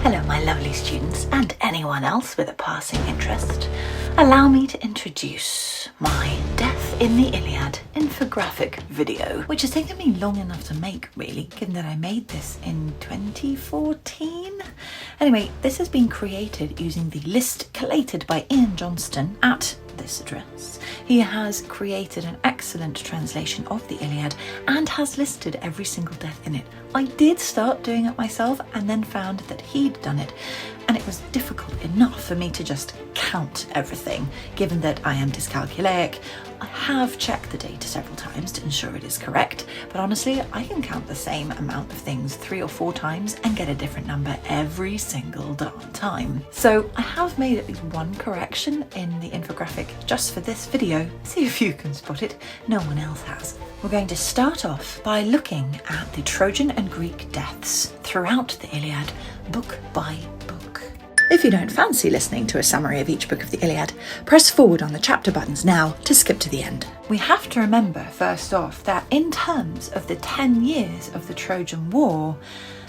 Hello my lovely students and anyone else with a passing interest. Allow me to introduce my Death in the Iliad infographic video, which has taken me long enough to make really, given that I made this in 2014. Anyway, this has been created using the list collated by Ian Johnston at this address. He has created an excellent translation of the Iliad and has listed every single death in it. I did start doing it myself and then found that he'd done it, and it was difficult enough for me to just count everything, given that I am dyscalculic. I have checked the data several times to ensure it is correct, but honestly, I can count the same amount of things 3 or 4 times and get a different number every single darn time. So I have made at least one correction in the infographic just for this video. See if you can spot it. No one else has. We're going to start off by looking at the Trojan and Greek deaths throughout the Iliad, book by book. If you don't fancy listening to a summary of each book of the Iliad, press forward on the chapter buttons now to skip to the end. We have to remember first off that in terms of the 10 years of the Trojan War,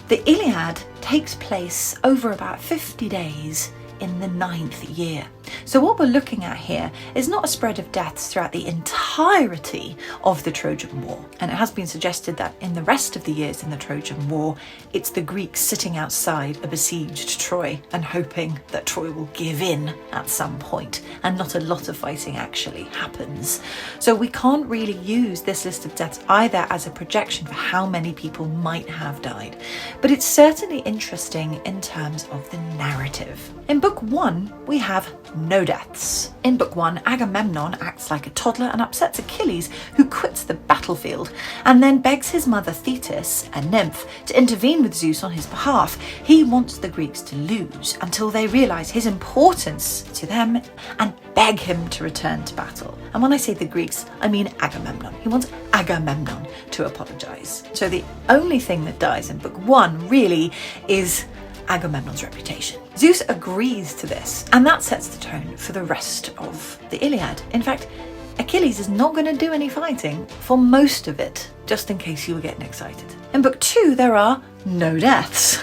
the Iliad takes place over about 50 days in the 9th year. So what we're looking at here is not a spread of deaths throughout the entirety of the Trojan War. And it has been suggested that in the rest of the years in the Trojan War, it's the Greeks sitting outside a besieged Troy and hoping that Troy will give in at some point, and not a lot of fighting actually happens. So we can't really use this list of deaths either as a projection for how many people might have died, but it's certainly interesting in terms of the narrative. In book 1, we have no deaths. In book 1, Agamemnon acts like a toddler and upsets Achilles, who quits the battlefield and then begs his mother Thetis, a nymph, to intervene with Zeus on his behalf. He wants the Greeks to lose until they realise his importance to them and beg him to return to battle. And when I say the Greeks, I mean Agamemnon. He wants Agamemnon to apologise. So the only thing that dies in book 1 really is Agamemnon's reputation. Zeus agrees to this, and that sets the tone for the rest of the Iliad. In fact, Achilles is not going to do any fighting for most of it, just in case you were getting excited. In book 2, there are no deaths.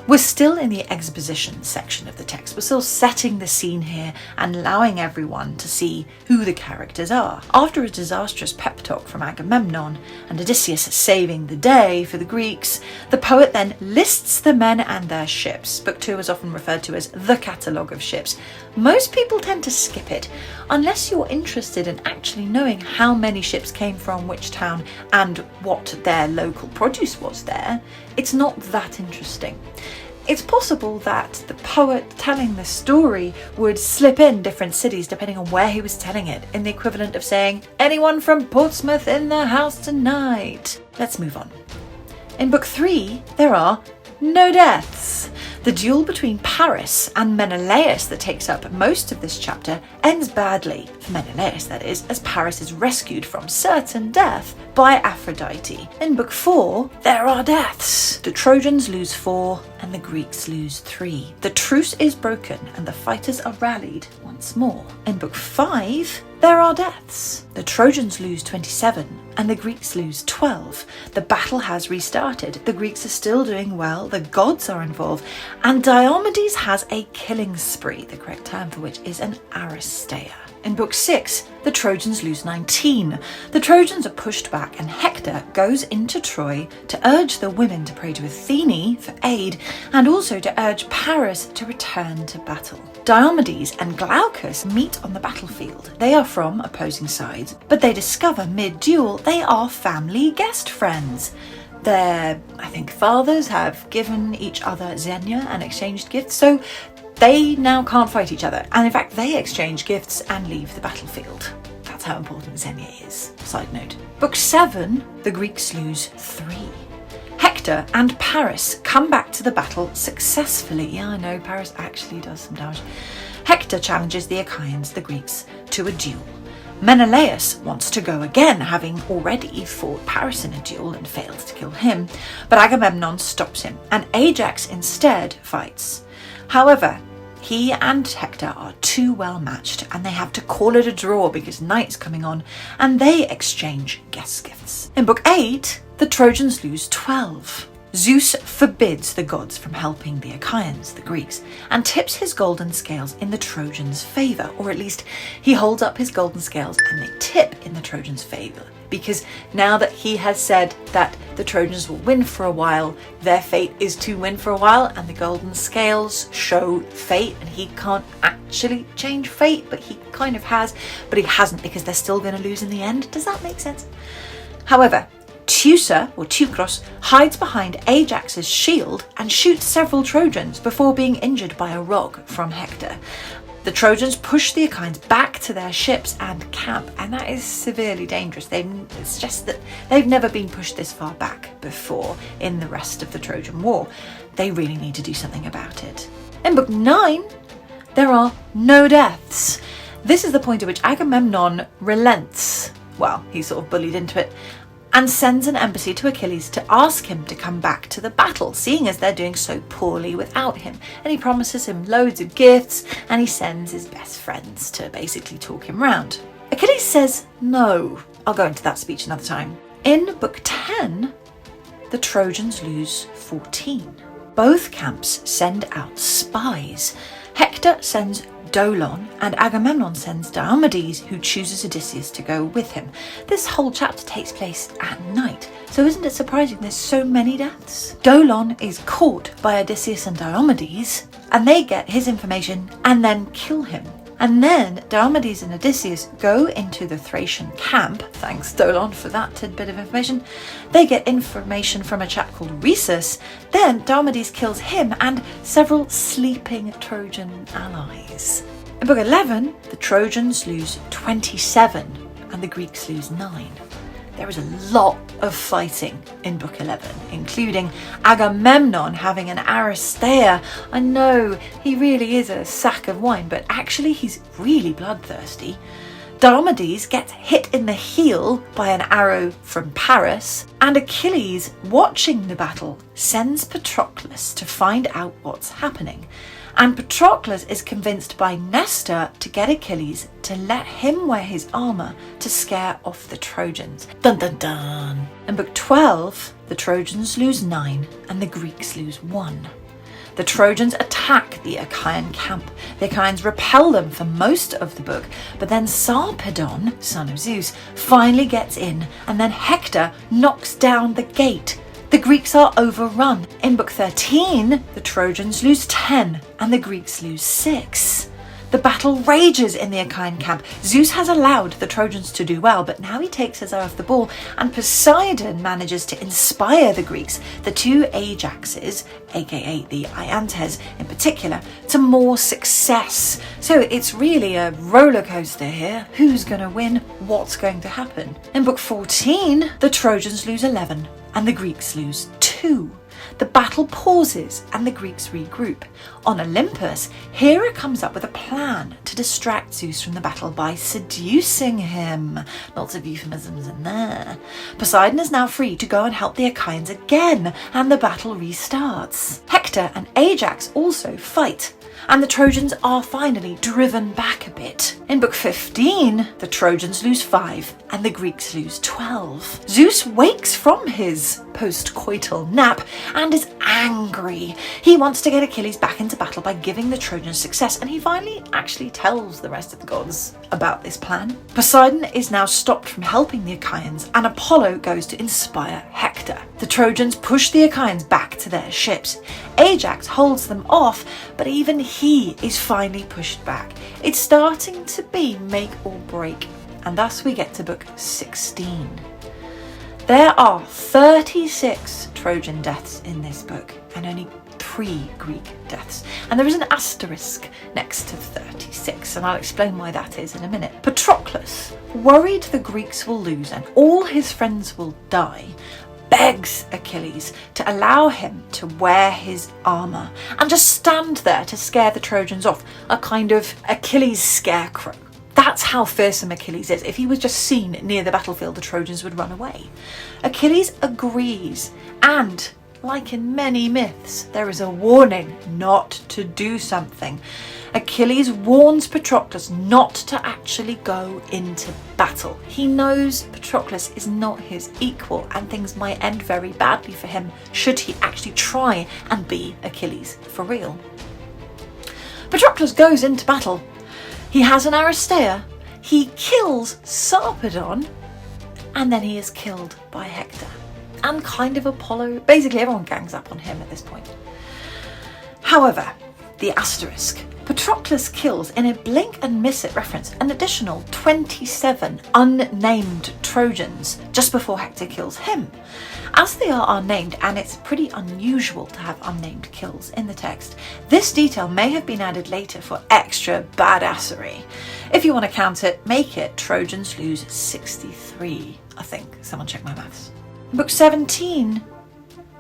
We're still in the exposition section of the text. We're still setting the scene here and allowing everyone to see who the characters are. After a disastrous pep talk from Agamemnon and Odysseus saving the day for the Greeks, the poet then lists the men and their ships. Book 2 is often referred to as the catalogue of ships. Most people tend to skip it, unless you're interested in actually knowing how many ships came from which town and what their local produce was there. It's not that interesting. It's possible that the poet telling the story would slip in different cities depending on where he was telling it, in the equivalent of saying, "Anyone from Portsmouth in the house tonight?" Let's move on. In book 3, there are no deaths. The duel between Paris and Menelaus that takes up most of this chapter ends badly, for Menelaus that is, as Paris is rescued from certain death by Aphrodite. In book 4, there are deaths. The Trojans lose 4 and the Greeks lose 3. The truce is broken and the fighters are rallied once more. In book 5, there are deaths. The Trojans lose 27 and the Greeks lose 12. The battle has restarted. The Greeks are still doing well. The gods are involved. And Diomedes has a killing spree, the correct term for which is an aristeia. In book 6, the Trojans lose 19. The Trojans are pushed back and Hector goes into Troy to urge the women to pray to Athene for aid and also to urge Paris to return to battle. Diomedes and Glaucus meet on the battlefield. They are from opposing sides, but they discover mid-duel they are family guest friends. Their, I think, fathers have given each other Xenia and exchanged gifts, so they now can't fight each other. And in fact, they exchange gifts and leave the battlefield. That's how important Xenia is. Side note. Book 7, the Greeks lose 3. Hector and Paris come back to the battle successfully. Yeah, I know, Paris actually does some damage. Hector challenges the Achaeans, the Greeks, to a duel. Menelaus wants to go again, having already fought Paris in a duel and failed to kill him, but Agamemnon stops him, and Ajax instead fights. However, he and Hector are too well matched, and they have to call it a draw because night's coming on, and they exchange guest gifts. In book 8, the Trojans lose 12. Zeus forbids the gods from helping the Achaeans, the Greeks, and tips his golden scales in the Trojans' favour, or at least he holds up his golden scales and they tip in the Trojans' favour, because now that he has said that the Trojans will win for a while, their fate is to win for a while, and the golden scales show fate, and he can't actually change fate, but he kind of has, but he hasn't because they're still going to lose in the end. Does that make sense? However, Teucer, or Teucros, hides behind Ajax's shield and shoots several Trojans before being injured by a rock from Hector. The Trojans push the Achaeans back to their ships and camp, and that is severely dangerous. It's just that they've never been pushed this far back before in the rest of the Trojan War. They really need to do something about it. In Book 9, there are no deaths. This is the point at which Agamemnon relents. Well, he's sort of bullied into it, and sends an embassy to Achilles to ask him to come back to the battle, seeing as they're doing so poorly without him. And he promises him loads of gifts, and he sends his best friends to basically talk him round. Achilles says no. I'll go into that speech another time. In Book 10, the Trojans lose 14. Both camps send out spies. Hector sends Dolon, and Agamemnon sends Diomedes, who chooses Odysseus to go with him. This whole chapter takes place at night, so isn't it surprising there's so many deaths? Dolon is caught by Odysseus and Diomedes, and they get his information and then kill him. And then Diomedes and Odysseus go into the Thracian camp. Thanks Dolon for that tidbit of information. They get information from a chap called Rhesus. Then Diomedes kills him and several sleeping Trojan allies. In Book 11, the Trojans lose 27 and the Greeks lose 9. There is a lot of fighting in Book 11, including Agamemnon having an Aristeia. I know he really is a sack of wine, but actually he's really bloodthirsty. Diomedes gets hit in the heel by an arrow from Paris, and Achilles, watching the battle, sends Patroclus to find out what's happening. And Patroclus is convinced by Nestor to get Achilles to let him wear his armour to scare off the Trojans. Dun dun dun! In Book 12, the Trojans lose 9 and the Greeks lose 1. The Trojans attack the Achaean camp. The Achaeans repel them for most of the book, but then Sarpedon, son of Zeus, finally gets in, and then Hector knocks down the gate. The Greeks are overrun. In Book 13, the Trojans lose 10 and the Greeks lose 6. The battle rages in the Achaean camp. Zeus has allowed the Trojans to do well, but now he takes his eye off the ball, and Poseidon manages to inspire the Greeks, the two Ajaxes, aka the Iantes in particular, to more success. So it's really a roller coaster here. Who's going to win? What's going to happen? In Book 14, the Trojans lose 11 and the Greeks lose 2. The battle pauses and the Greeks regroup. On Olympus, Hera comes up with a plan to distract Zeus from the battle by seducing him. Lots of euphemisms in there. Poseidon is now free to go and help the Achaeans again, and the battle restarts. Hector and Ajax also fight, and the Trojans are finally driven back a bit. In Book 15, the Trojans lose 5 and the Greeks lose 12. Zeus wakes from his post-coital nap and is angry. He wants to get Achilles back into battle by giving the Trojans success, and he finally actually tells the rest of the gods about this plan. Poseidon is now stopped from helping the Achaeans, and Apollo goes to inspire Hector. The Trojans push the Achaeans back to their ships. Ajax holds them off, but even he is finally pushed back. It's starting to be make or break, and thus we get to Book 16. There are 36 Trojan deaths in this book, and only 3 Greek deaths. And there is an asterisk next to 36, and I'll explain why that is in a minute. Patroclus, worried the Greeks will lose and all his friends will die, begs Achilles to allow him to wear his armour and just stand there to scare the Trojans off, a kind of Achilles scarecrow. That's how fearsome Achilles is. If he was just seen near the battlefield, the Trojans would run away. Achilles agrees, and like in many myths, there is a warning not to do something. Achilles warns Patroclus not to actually go into battle. He knows Patroclus is not his equal and things might end very badly for him should he actually try and be Achilles for real. Patroclus goes into battle. He has an Aristeia. He kills Sarpedon, and then he is killed by Hector. And kind of Apollo. Basically, everyone gangs up on him at this point. However, the asterisk. Patroclus kills, in a blink and miss it reference, an additional 27 unnamed Trojans just before Hector kills him. As they are unnamed, and it's pretty unusual to have unnamed kills in the text, this detail may have been added later for extra badassery. If you want to count it, make it Trojans lose 63, I think. Someone check my maths. In Book 17,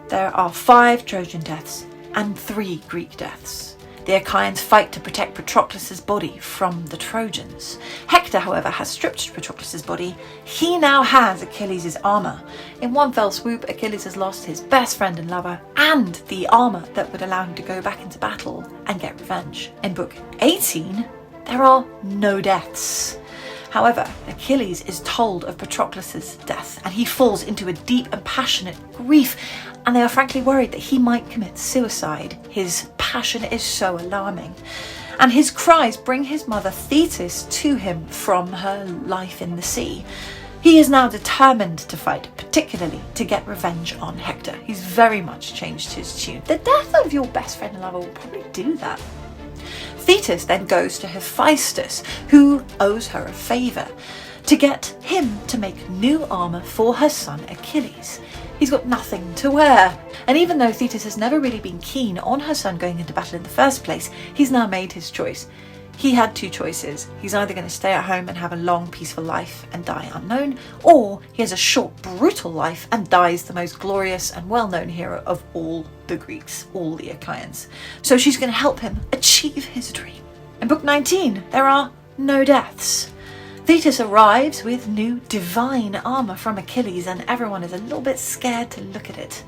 there are 5 Trojan deaths and 3 Greek deaths. The Achaeans fight to protect Patroclus' body from the Trojans. Hector, however, has stripped Patroclus' body. He now has Achilles' armour. In one fell swoop, Achilles has lost his best friend and lover and the armour that would allow him to go back into battle and get revenge. In Book 18, there are no deaths. However, Achilles is told of Patroclus' death and he falls into a deep and passionate grief, and they are frankly worried that he might commit suicide. His passion is so alarming, and his cries bring his mother Thetis to him from her life in the sea. He is now determined to fight, particularly to get revenge on Hector. He's very much changed his tune. The death of your best friend and lover will probably do that. Thetis then goes to Hephaestus, who owes her a favour, to get him to make new armour for her son Achilles. He's got nothing to wear. And even though Thetis has never really been keen on her son going into battle in the first place, he's now made his choice. He had 2 choices. He's either going to stay at home and have a long, peaceful life and die unknown, or he has a short, brutal life and dies the most glorious and well-known hero of all the Greeks, all the Achaeans. So she's going to help him achieve his dream. In Book 19, there are no deaths. Thetis arrives with new divine armour from Achilles, and everyone is a little bit scared to look at it.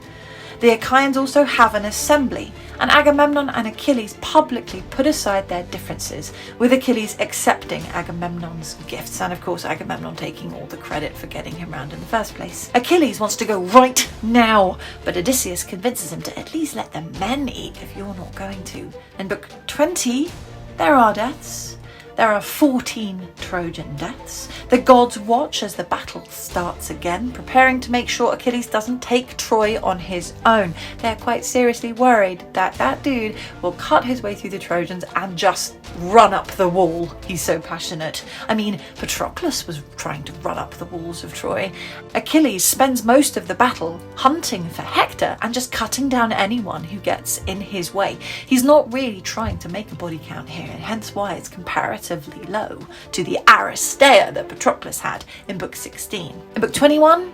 The Achaeans also have an assembly, and Agamemnon and Achilles publicly put aside their differences, with Achilles accepting Agamemnon's gifts, and of course Agamemnon taking all the credit for getting him round in the first place. Achilles wants to go right now, but Odysseus convinces him to at least let the men eat if you're not going to. In Book 20, there are deaths. There are 14 Trojan deaths. The gods watch as the battle starts again, preparing to make sure Achilles doesn't take Troy on his own. They're quite seriously worried that that dude will cut his way through the Trojans and just run up the wall. He's so passionate. I mean, Patroclus was trying to run up the walls of Troy. Achilles spends most of the battle hunting for Hector and just cutting down anyone who gets in his way. He's not really trying to make a body count here, and hence why it's comparatively low to the Aristeia that Patroclus had in Book 16. In Book 21,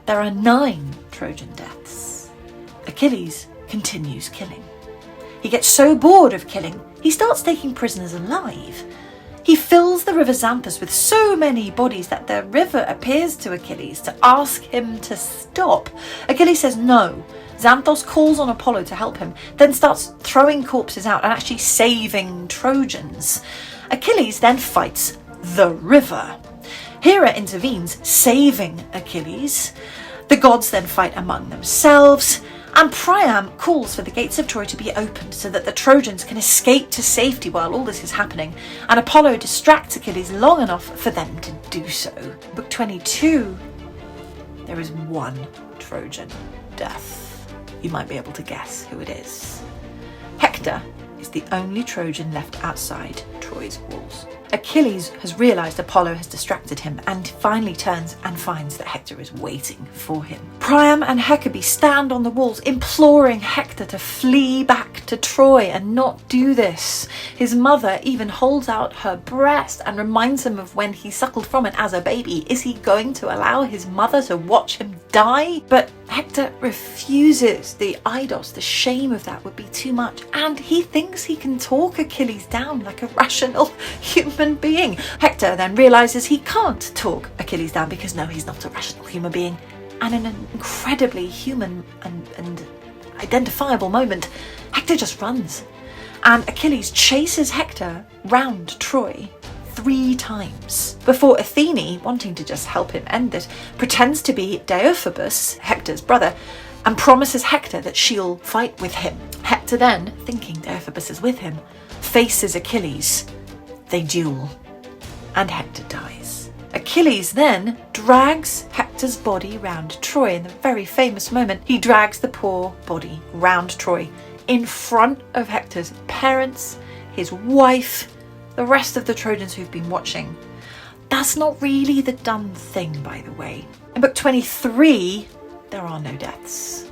there are 9 Trojan deaths. Achilles continues killing. He gets so bored of killing, he starts taking prisoners alive. He fills the river Xanthus with so many bodies that the river appears to Achilles to ask him to stop. Achilles says no. Xanthos calls on Apollo to help him, then starts throwing corpses out and actually saving Trojans. Achilles then fights the river. Hera intervenes, saving Achilles. The gods then fight among themselves, and Priam calls for the gates of Troy to be opened so that the Trojans can escape to safety while all this is happening, and Apollo distracts Achilles long enough for them to do so. Book 22, there is 1 Trojan death. You might be able to guess who it is. Hector is the only Trojan left outside Troy's walls. Achilles has realised Apollo has distracted him and finally turns and finds that Hector is waiting for him. Priam and Hecabe stand on the walls imploring Hector to flee back to Troy and not do this. His mother even holds out her breast and reminds him of when he suckled from it as a baby. Is he going to allow his mother to watch him die? But Hector refuses. The eidos, the shame of that would be too much, and he thinks he can talk Achilles down like a rational human being. Hector then realises he can't talk Achilles down because no, he's not a rational human being, and in an incredibly human and identifiable moment, Hector just runs. and Achilles chases Hector round Troy 3 times before Athene, wanting to just help him end it, pretends to be Deiphobus, Hector's brother, and promises Hector that she'll fight with him. Hector then, thinking Deiphobus is with him, faces Achilles. They duel, and Hector dies. Achilles then drags Hector's body round Troy. In the very famous moment, he drags the poor body round Troy in front of Hector's parents, his wife, the rest of the Trojans who've been watching. That's not really the done thing, by the way. In book 23, there are no deaths.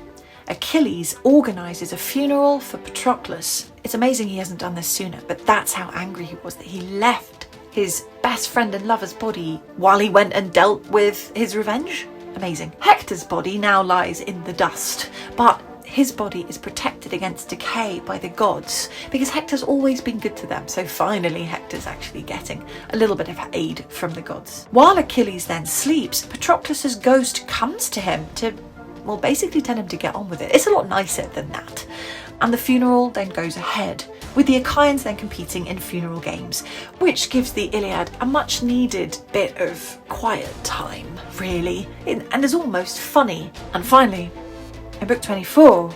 Achilles organises a funeral for Patroclus. It's amazing he hasn't done this sooner, but that's how angry he was that he left his best friend and lover's body while he went and dealt with his revenge. Amazing. Hector's body now lies in the dust, but his body is protected against decay by the gods because Hector's always been good to them. So finally Hector's actually getting a little bit of aid from the gods. While Achilles then sleeps, Patroclus's ghost comes to him to, well, basically tell him to get on with it. It's a lot nicer than that. And the funeral then goes ahead, with the Achaeans then competing in funeral games, which gives the Iliad a much needed bit of quiet time, really, and is almost funny. And finally, in book 24,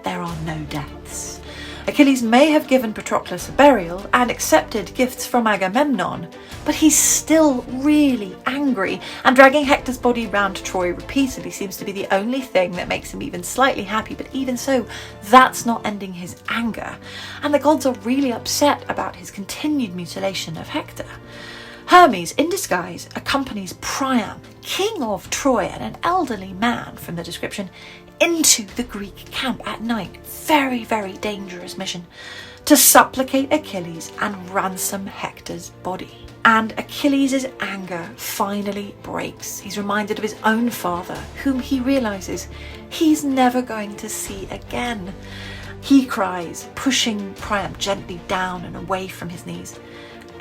there are no deaths. Achilles may have given Patroclus a burial and accepted gifts from Agamemnon, but he's still really angry, and dragging Hector's body round Troy repeatedly seems to be the only thing that makes him even slightly happy. But even so, that's not ending his anger, and the gods are really upset about his continued mutilation of Hector. Hermes, in disguise, accompanies Priam, king of Troy and an elderly man from the description, into the Greek camp at night. Very, very dangerous mission, to supplicate Achilles and ransom Hector's body. And Achilles' anger finally breaks. He's reminded of his own father, whom he realises he's never going to see again. He cries, pushing Priam gently down and away from his knees,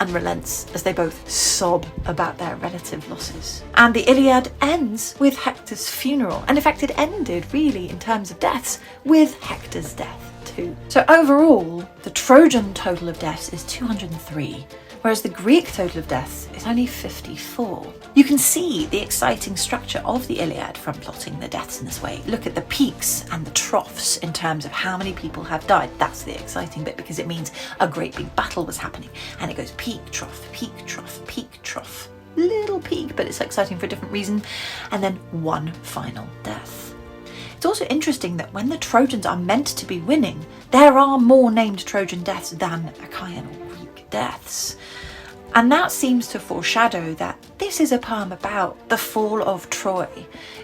and relents as they both sob about their relative losses. And the Iliad ends with Hector's funeral. And in fact, it ended really, in terms of deaths, with Hector's death too. So overall, the Trojan total of deaths is 203, whereas the Greek total of deaths is only 54. You can see the exciting structure of the Iliad from plotting the deaths in this way. Look at the peaks and the troughs in terms of how many people have died. That's the exciting bit, because it means a great big battle was happening, and it goes peak, trough, peak, trough, peak, trough. Little peak, but it's exciting for a different reason. And then one final death. It's also interesting that when the Trojans are meant to be winning, there are more named Trojan deaths than Achaean or Greek deaths. And that seems to foreshadow that this is a poem about the fall of Troy.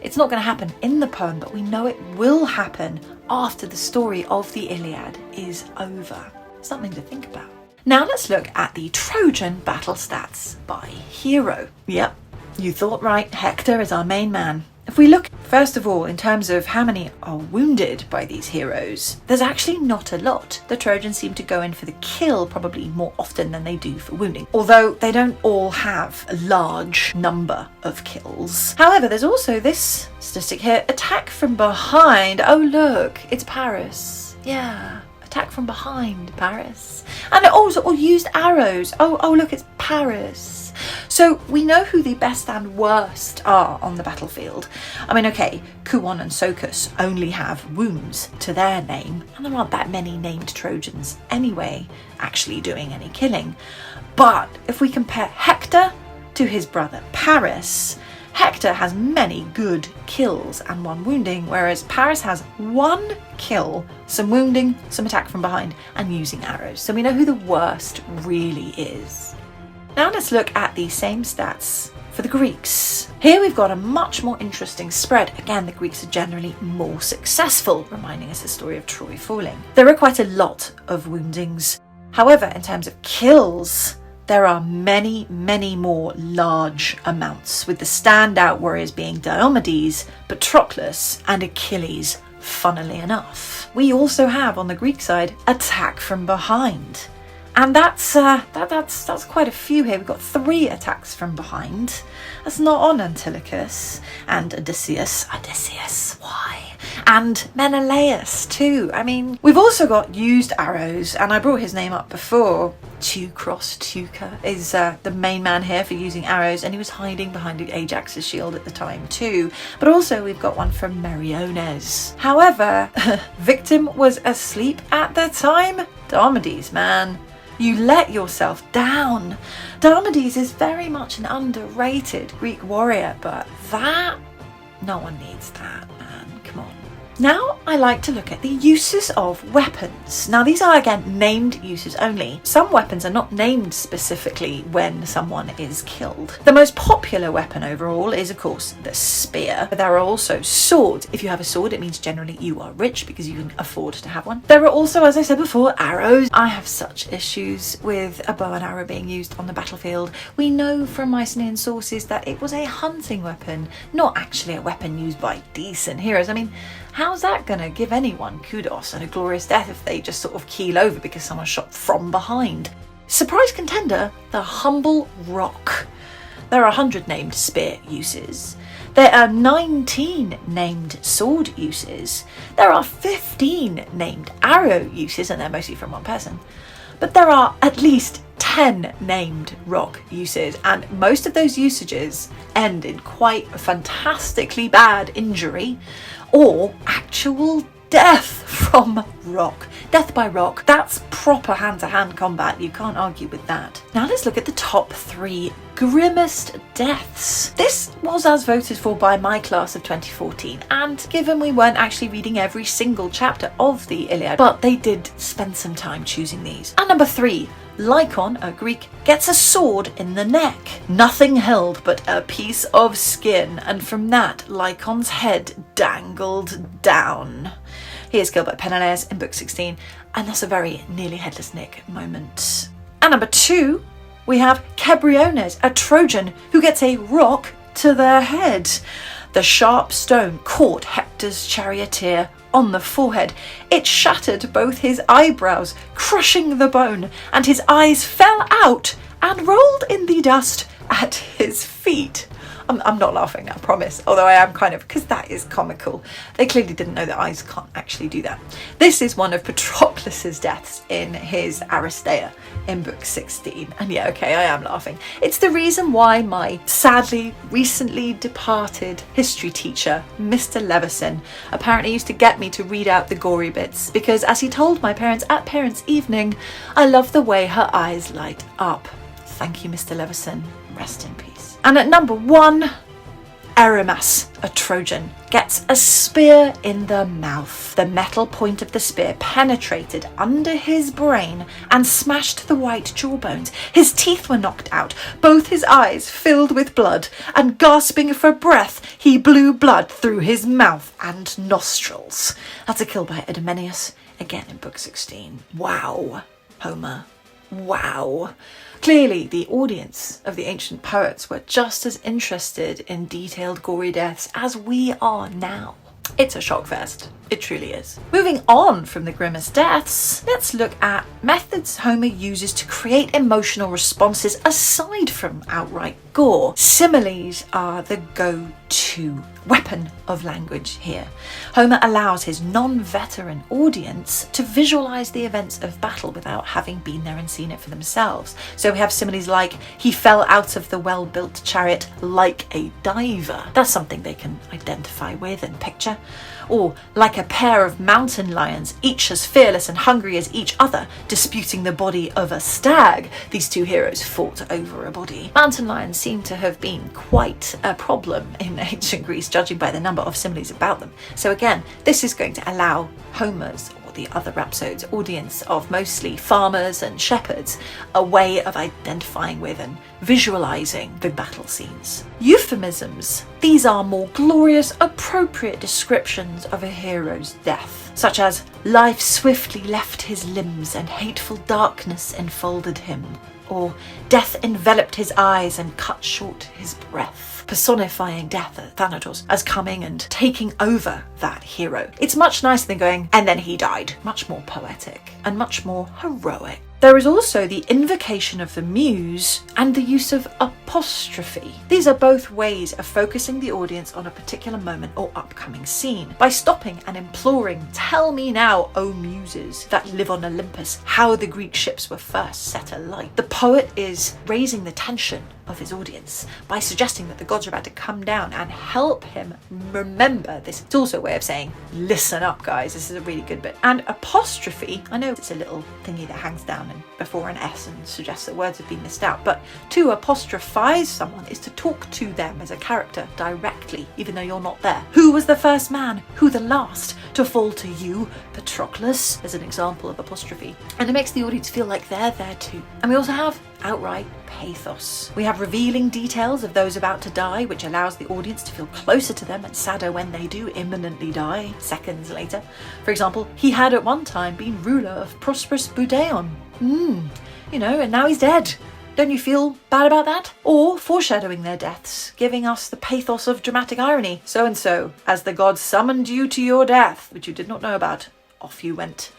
It's not going to happen in the poem, but we know it will happen after the story of the Iliad is over. Something to think about. Now let's look at the Trojan battle stats by hero. Yep, you thought right, Hector is our main man. If we look, first of all, in terms of how many are wounded by these heroes, there's actually not a lot. The Trojans seem to go in for the kill probably more often than they do for wounding, although they don't all have a large number of kills. However, there's also this statistic here, attack from behind. Oh look, it's Paris. Yeah, attack from behind, Paris. And it also used arrows. Oh look, it's Paris. So we know who the best and worst are on the battlefield. I mean, okay, Kuon and Socus only have wounds to their name, and there aren't that many named Trojans anyway actually doing any killing. But if we compare Hector to his brother Paris, Hector has many good kills and 1 wounding, whereas Paris has 1 kill, some wounding, some attack from behind, and using arrows. So we know who the worst really is. Now let's look at the same stats for the Greeks. Here we've got a much more interesting spread. Again, the Greeks are generally more successful, reminding us the story of Troy falling. There are quite a lot of woundings. However, in terms of kills, there are many, many more large amounts, with the standout warriors being Diomedes, Patroclus, and Achilles, funnily enough. We also have, on the Greek side, attack from behind. And that's quite a few here. We've got 3 attacks from behind. That's not on Antilochus and Odysseus. Why? And Menelaus too. I mean, we've also got used arrows, and I brought his name up before. Teucer is the main man here for using arrows, and he was hiding behind Ajax's shield at the time too. But also we've got one from Meriones. However, victim was asleep at the time. Diomedes, man. You let yourself down. Diomedes is very much an underrated Greek warrior, but no one needs that, man. Come on. Now I like to look at the uses of weapons. Now these are again named uses only. Some weapons are not named specifically when someone is killed. The most popular weapon overall is of course the spear. But there are also swords. If you have a sword, it means generally you are rich because you can afford to have one. There are also, as I said before, arrows. I have such issues with a bow and arrow being used on the battlefield. We know from Mycenaean sources that it was a hunting weapon, not actually a weapon used by decent heroes. I mean, how's that gonna give anyone kudos and a glorious death if they just sort of keel over because someone shot from behind? Surprise contender, the humble rock. There are 100 named spear uses. There are 19 named sword uses. There are 15 named arrow uses, and they're mostly from one person. But there are at least 10 named rock uses, and most of those usages end in quite a fantastically bad injury or actual death from rock. Death by rock, that's proper hand-to-hand combat, you can't argue with that. Now let's look at the top 3 grimmest deaths. This was as voted for by my class of 2014, and given we weren't actually reading every single chapter of the Iliad, but they did spend some time choosing these. And number 3, Lycon, a Greek, gets a sword in the neck. Nothing held but a piece of skin, and from that Lycon's head dangled down. He is killed by Peneleus in book 16, and that's a very nearly headless Nick moment. And number 2, we have Cebriones, a Trojan, who gets a rock to the head. The sharp stone caught Hector's charioteer on the forehead. It shattered both his eyebrows, crushing the bone, and his eyes fell out and rolled in the dust at his feet. I'm not laughing, I promise, although I am kind of, because that is comical. They clearly didn't know that eyes can't actually do that. This is one of Patroclus's deaths in his Aristeia in book 16. And yeah, okay, I am laughing. It's the reason why my sadly recently departed history teacher, Mr. Levison, apparently used to get me to read out the gory bits, because as he told my parents at parents' evening, I love the way her eyes light up. Thank you, Mr. Levison. Rest in peace. And at number 1, Erymas, a Trojan, gets a spear in the mouth. The metal point of the spear penetrated under his brain and smashed the white jawbones. His teeth were knocked out, both his eyes filled with blood, and gasping for breath, he blew blood through his mouth and nostrils. That's a kill by Idomeneus, again in book 16. Wow, Homer. Wow. Clearly, the audience of the ancient poets were just as interested in detailed gory deaths as we are now. It's a shock fest. It truly is. Moving on from the grimmest deaths, let's look at methods Homer uses to create emotional responses aside from outright gore. Similes are the go-to weapon of language here. Homer allows his non-veteran audience to visualize the events of battle without having been there and seen it for themselves. So we have similes like, he fell out of the well-built chariot like a diver. That's something they can identify with and picture. Or like a pair of mountain lions, each as fearless and hungry as each other, disputing the body of a stag. These two heroes fought over a body. Mountain lions seem to have been quite a problem in ancient Greece, judging by the number of similes about them. So again, this is going to allow Homer's, or the other rhapsodes, audience of mostly farmers and shepherds, a way of identifying with and visualizing the battle scenes. Euphemisms. These are more glorious, appropriate descriptions of a hero's death, such as, life swiftly left his limbs and hateful darkness enfolded him, or death enveloped his eyes and cut short his breath, personifying death, Thanatos, as coming and taking over that hero. It's much nicer than going, and then he died. Much more poetic and much more heroic. There is also the invocation of the muse and the use of apostrophe. These are both ways of focusing the audience on a particular moment or upcoming scene by stopping and imploring, "Tell me now, O muses that live on Olympus, how the Greek ships were first set alight." The poet is raising the tension of his audience by suggesting that the gods are about to come down and help him remember this. It's also a way of saying, listen up guys, this is a really good bit. And apostrophe, I know it's a little thingy that hangs down and before an S and suggests that words have been missed out, but to apostrophize someone is to talk to them as a character directly, even though you're not there. Who was the first man? Who the last? To fall to you, Patroclus, as an example of apostrophe. And it makes the audience feel like they're there too. And we also have outright pathos. We have revealing details of those about to die, which allows the audience to feel closer to them and sadder when they do imminently die seconds later. For example, he had at one time been ruler of prosperous Budeon. And now he's dead. Don't you feel bad about that? Or foreshadowing their deaths, giving us the pathos of dramatic irony. So and so, as the gods summoned you to your death, which you did not know about, off you went.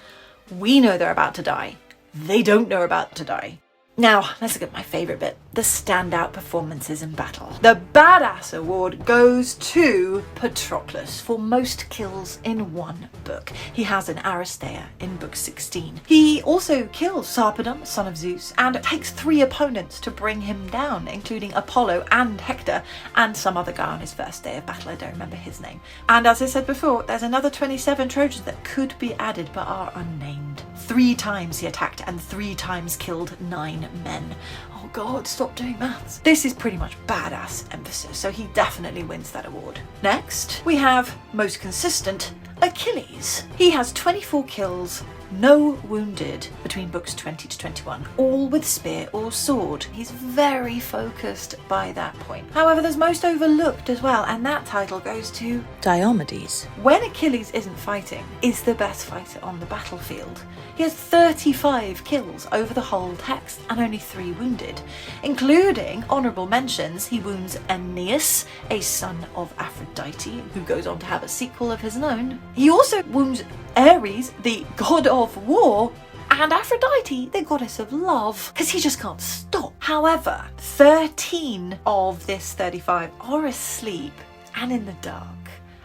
We know they're about to die. They don't know about to die. Now, let's look at my favourite bit, the standout performances in battle. The Badass Award goes to Patroclus for most kills in one book. He has an Aristeia in book 16. He also kills Sarpedon, son of Zeus, and takes 3 opponents to bring him down, including Apollo and Hector, and some other guy on his first day of battle. I don't remember his name. And as I said before, there's another 27 Trojans that could be added but are unnamed. 3 times he attacked and 3 times killed 9 men. Oh god, stop doing maths. This is pretty much badass emphasis, so he definitely wins that award. Next, we have most consistent Achilles. He has 24 kills, no wounded between books 20 to 21, all with spear or sword. He's very focused by that point. However, there's most overlooked as well, and that title goes to Diomedes. When Achilles isn't fighting, is the best fighter on the battlefield. He has 35 kills over the whole text and only 3 wounded, including honourable mentions. He wounds Aeneas, a son of Aphrodite, who goes on to have a sequel of his own. He also wounds Ares, the god of war, and Aphrodite, the goddess of love, because he just can't stop. However, 13 of this 35 are asleep and in the dark,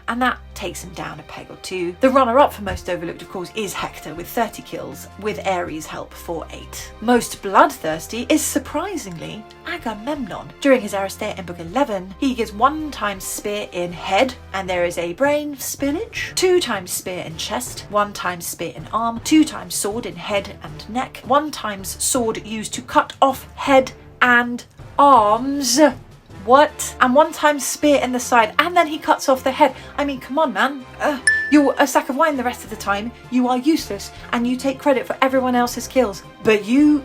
and that takes him down a peg or 2. The runner-up for most overlooked, of course, is Hector with 30 kills, with Ares' help for 8. Most bloodthirsty is, surprisingly, Agamemnon. During his Aristeia in book 11, he gets 1 time spear in head, and there is a brain spillage, 2 times spear in chest, 1 time spear in arm, 2 times sword in head and neck, 1 times sword used to cut off head and arms. What? And 1 time spear in the side, and then he cuts off the head. I mean, come on, man. You're a sack of wine the rest of the time. You are useless, and you take credit for everyone else's kills. But you...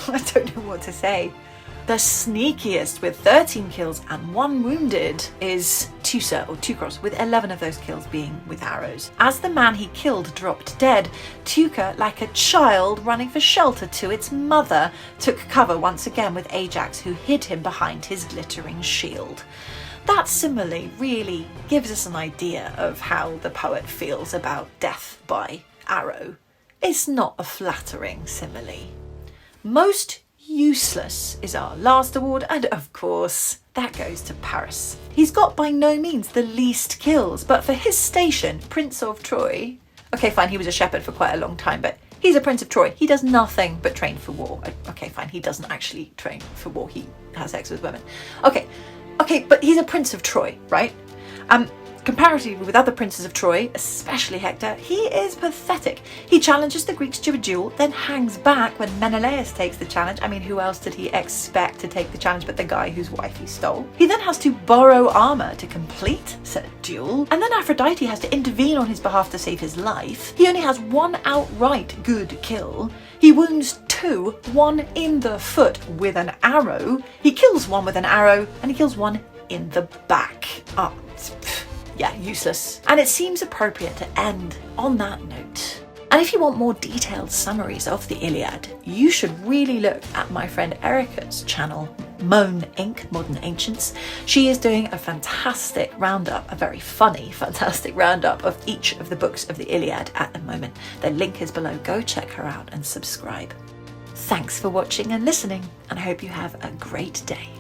I don't know what to say. The sneakiest, with 13 kills and 1 wounded, is Teucer, or Teucros, with 11 of those kills being with arrows. As the man he killed dropped dead, Teucer, like a child running for shelter to its mother, took cover once again with Ajax, who hid him behind his glittering shield. That simile really gives us an idea of how the poet feels about death by arrow. It's not a flattering simile. Most useless is our last award, and of course that goes to Paris. He's got by no means the least kills, but for his station, Prince of Troy, okay fine, he was a shepherd for quite a long time, but he's a Prince of Troy. He does nothing but train for war. Okay fine, he doesn't actually train for war, he has sex with women. Okay, but he's a Prince of Troy, right? Comparatively with other princes of Troy, especially Hector, he is pathetic. He challenges the Greeks to a duel, then hangs back when Menelaus takes the challenge. I mean, who else did he expect to take the challenge but the guy whose wife he stole? He then has to borrow armour to complete said duel, and then Aphrodite has to intervene on his behalf to save his life. He only has 1 outright good kill. He wounds 2, 1 in the foot with an arrow. He kills 1 with an arrow, and he kills 1 in the back. Yeah, useless. And it seems appropriate to end on that note. And if you want more detailed summaries of the Iliad, you should really look at my friend Erica's channel, MOAN Inc., Modern Ancients. She is doing a fantastic roundup, a very funny, fantastic roundup of each of the books of the Iliad at the moment. The link is below. Go check her out and subscribe. Thanks for watching and listening, and I hope you have a great day.